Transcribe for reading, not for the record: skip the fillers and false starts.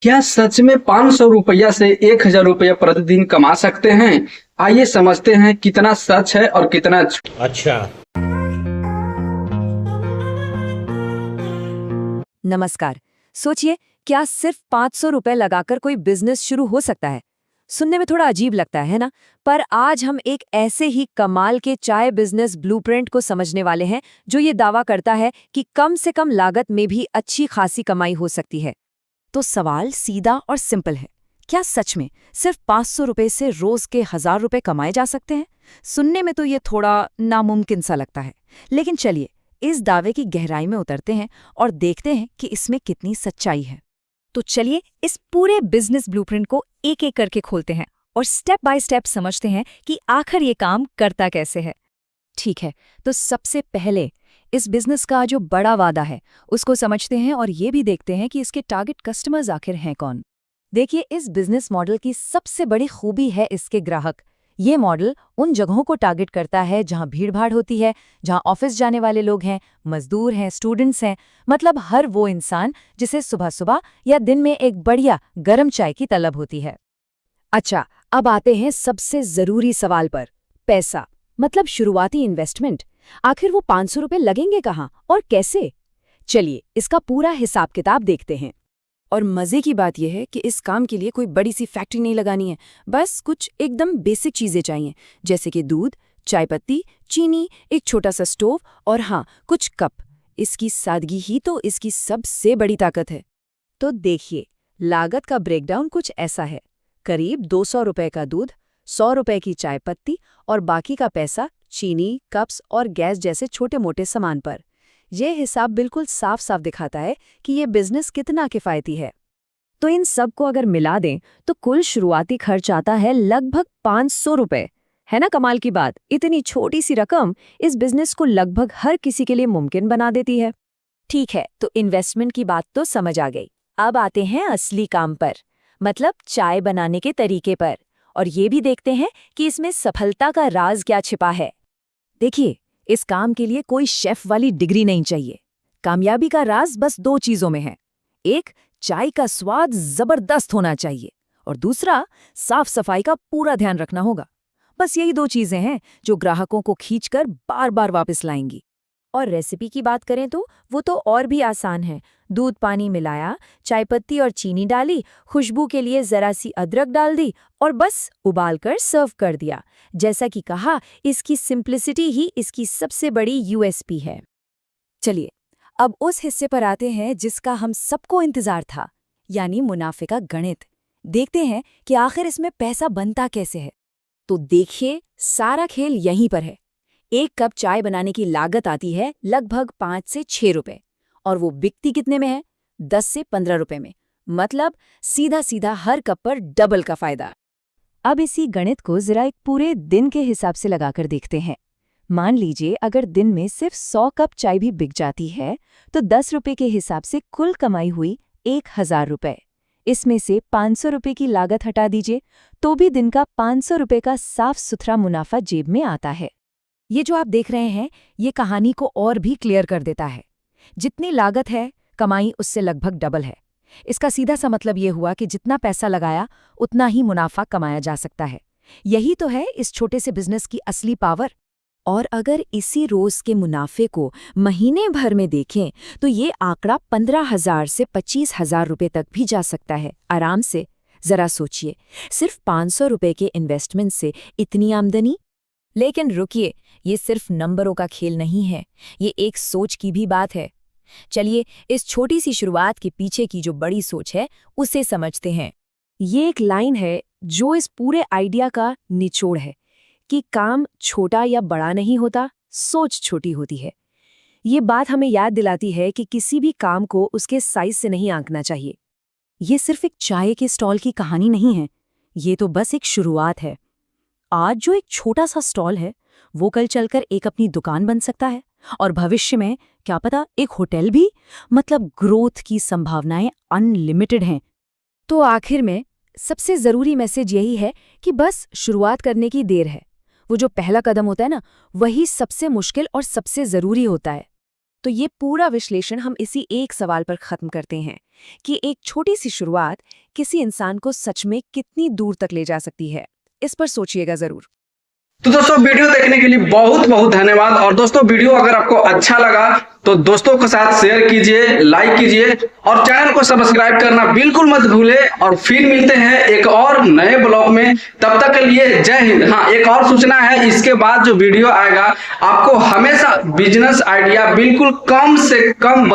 क्या सच में 500 रुपया से 1000 रुपया प्रतिदिन कमा सकते हैं? आइए समझते हैं कितना सच है और कितना झूठ। अच्छा। नमस्कार। सोचिए, क्या सिर्फ 500 रुपए लगाकर कोई बिजनेस शुरू हो सकता है? सुनने में थोड़ा अजीब लगता है ना? पर आज हम एक ऐसे ही कमाल के चाय बिजनेस ब्लूप्रिंट को समझने वाले हैं जो ये दावा करता है कि कम से कम लागत में भी अच्छी खासी कमाई हो सकती है। तो सवाल सीधा और सिंपल है, क्या सच में सिर्फ 500 रुपए से रोज के 1000 रुपए कमाए जा सकते हैं? सुनने में तो ये थोड़ा नामुमकिन सा लगता है, लेकिन चलिए इस दावे की गहराई में उतरते हैं और देखते हैं कि इसमें कितनी सच्चाई है। तो चलिए इस पूरे बिजनेस ब्लूप्रिंट को एक एक करके खोलते हैं और स्टेप बाय स्टेप समझते हैं कि आखिर ये काम करता कैसे है। ठीक है, तो सबसे पहले इस बिजनेस का जो बड़ा वादा है उसको समझते हैं और ये भी देखते हैं कि इसके टारगेट कस्टमर्स आखिर हैं कौन। देखिए, इस बिजनेस मॉडल की सबसे बड़ी खूबी है इसके ग्राहक। ये मॉडल उन जगहों को टारगेट करता है जहां भीड़-भाड़ होती है, जहां ऑफिस जाने वाले लोग हैं, मजदूर हैं, स्टूडेंट्स हैं, मतलब हर वो इंसान जिसे सुबह-सुबह या दिन में एक बढ़िया गरम चाय की तलब होती है। अच्छा, अब आते हैं सबसे जरूरी सवाल पर, पैसा, मतलब शुरुआती इन्वेस्टमेंट। आखिर वो 500 रुपए लगेंगे कहाँ और कैसे? चलिए इसका पूरा हिसाब किताब देखते हैं। और मजे की बात यह है कि इस काम के लिए कोई बड़ी सी फैक्ट्री नहीं लगानी है, बस कुछ एकदम बेसिक चीजें चाहिए, जैसे कि दूध, चाय पत्ती, चीनी, एक छोटा सा स्टोव और हाँ, कुछ कप। इसकी सादगी ही तो इसकी सबसे बड़ी ताकत है। तो देखिए, लागत का ब्रेकडाउन कुछ ऐसा है। करीब 200 रुपए का दूध, 100 रुपए की चाय पत्ती और बाकी का पैसा चीनी, कप्स और गैस जैसे छोटे-मोटे सामान पर। यह हिसाब बिल्कुल साफ-साफ दिखाता है कि ये बिजनेस कितना किफायती है। तो इन सब को अगर मिला दें तो कुल शुरुआती खर्च आता है लगभग 500 रुपए। है ना कमाल की बात? इतनी छोटी सी रकम इस बिजनेस को लगभग हर किसी के लिए मुमकिन बना देती है। ठीक है, तो इन्वेस्टमेंट की बात तो समझ आ गई। अब आते हैं असली काम पर, मतलब चाय बनाने के तरीके पर, और ये भी देखते हैं कि इसमें सफलता का राज क्या छिपा है। देखिए, इस काम के लिए कोई शेफ वाली डिग्री नहीं चाहिए। कामयाबी का राज बस दो चीजों में है। एक, चाय का स्वाद जबरदस्त होना चाहिए और दूसरा, साफ सफाई का पूरा ध्यान रखना होगा। बस यही दो चीजें हैं जो ग्राहकों को खींचकर बार बार वापस लाएंगी। और रेसिपी की बात करें तो वो तो और भी आसान है। दूध पानी मिलाया, चाय पत्ती और चीनी डाली, खुशबू के लिए जरा सी अदरक डाल दी और बस उबालकर सर्व कर दिया। जैसा कि कहा, इसकी सिंप्लिसिटी ही इसकी सबसे बड़ी यूएसपी है। चलिए अब उस हिस्से पर आते हैं जिसका हम सबको इंतजार था, यानी मुनाफे का गणित। देखते हैं कि आखिर इसमें पैसा बनता कैसे है। तो देखिए, सारा खेल यहीं पर है। एक कप चाय बनाने की लागत आती है लगभग 5 से 6 रुपए, और वो बिकती कितने में है? 10 से 15 रुपए में। मतलब सीधा सीधा हर कप पर डबल का फायदा। अब इसी गणित को जरा एक पूरे दिन के हिसाब से लगाकर देखते हैं। मान लीजिए अगर दिन में सिर्फ 100 कप चाय भी बिक जाती है तो 10 रुपए के हिसाब से कुल कमाई हुई 1000 रुपए। इसमें से 500 रुपए की लागत हटा दीजिए तो भी दिन का 500 रुपए का साफ सुथरा मुनाफा जेब में आता है। ये जो आप देख रहे हैं, ये कहानी को और भी क्लियर कर देता है। जितनी लागत है, कमाई उससे लगभग डबल है। इसका सीधा सा मतलब ये हुआ कि जितना पैसा लगाया उतना ही मुनाफा कमाया जा सकता है। यही तो है इस छोटे से बिजनेस की असली पावर। और अगर इसी रोज के मुनाफे को महीने भर में देखें तो ये आंकड़ा 15,000 से 25,000 रुपए तक भी जा सकता है आराम से। जरा सोचिए, सिर्फ 500 रुपए के इन्वेस्टमेंट से इतनी आमदनी। लेकिन रुकिए, ये सिर्फ नंबरों का खेल नहीं है, ये एक सोच की भी बात है। चलिए इस छोटी सी शुरुआत के पीछे की जो बड़ी सोच है उसे समझते हैं। ये एक लाइन है जो इस पूरे आइडिया का निचोड़ है कि काम छोटा या बड़ा नहीं होता, सोच छोटी होती है। ये बात हमें याद दिलाती है कि किसी भी काम को उसके साइज से नहीं आंकना चाहिए। ये सिर्फ एक चाय के स्टॉल की कहानी नहीं है, ये तो बस एक शुरुआत है। आज जो एक छोटा सा स्टॉल है वो कल चलकर एक अपनी दुकान बन सकता है, और भविष्य में क्या पता एक होटल भी। मतलब ग्रोथ की संभावनाएं अनलिमिटेड हैं। तो आखिर में सबसे जरूरी मैसेज यही है कि बस शुरुआत करने की देर है। वो जो पहला कदम होता है ना, वही सबसे मुश्किल और सबसे जरूरी होता है। तो ये पूरा विश्लेषण हम इसी एक सवाल पर खत्म करते हैं कि एक छोटी सी शुरुआत किसी इंसान को सच में कितनी दूर तक ले जा सकती है। इस पर सोचिएगा जरूर। तो दोस्तों वीडियो देखने के लिए बहुत बहुत धन्यवाद। और दोस्तों वीडियो अगर आपको अच्छा लगा तो दोस्तों के साथ शेयर कीजिए, लाइक कीजिए और चैनल को सब्सक्राइब करना बिल्कुल मत भूले। और फिर मिलते हैं एक और नए ब्लॉग में, तब तक के लिए जय हिंद। हाँ, एक और सूचना है, इसके बाद जो वीडियो आएगा आपको हमेशा बिजनेस आइडिया बिल्कुल कम से कम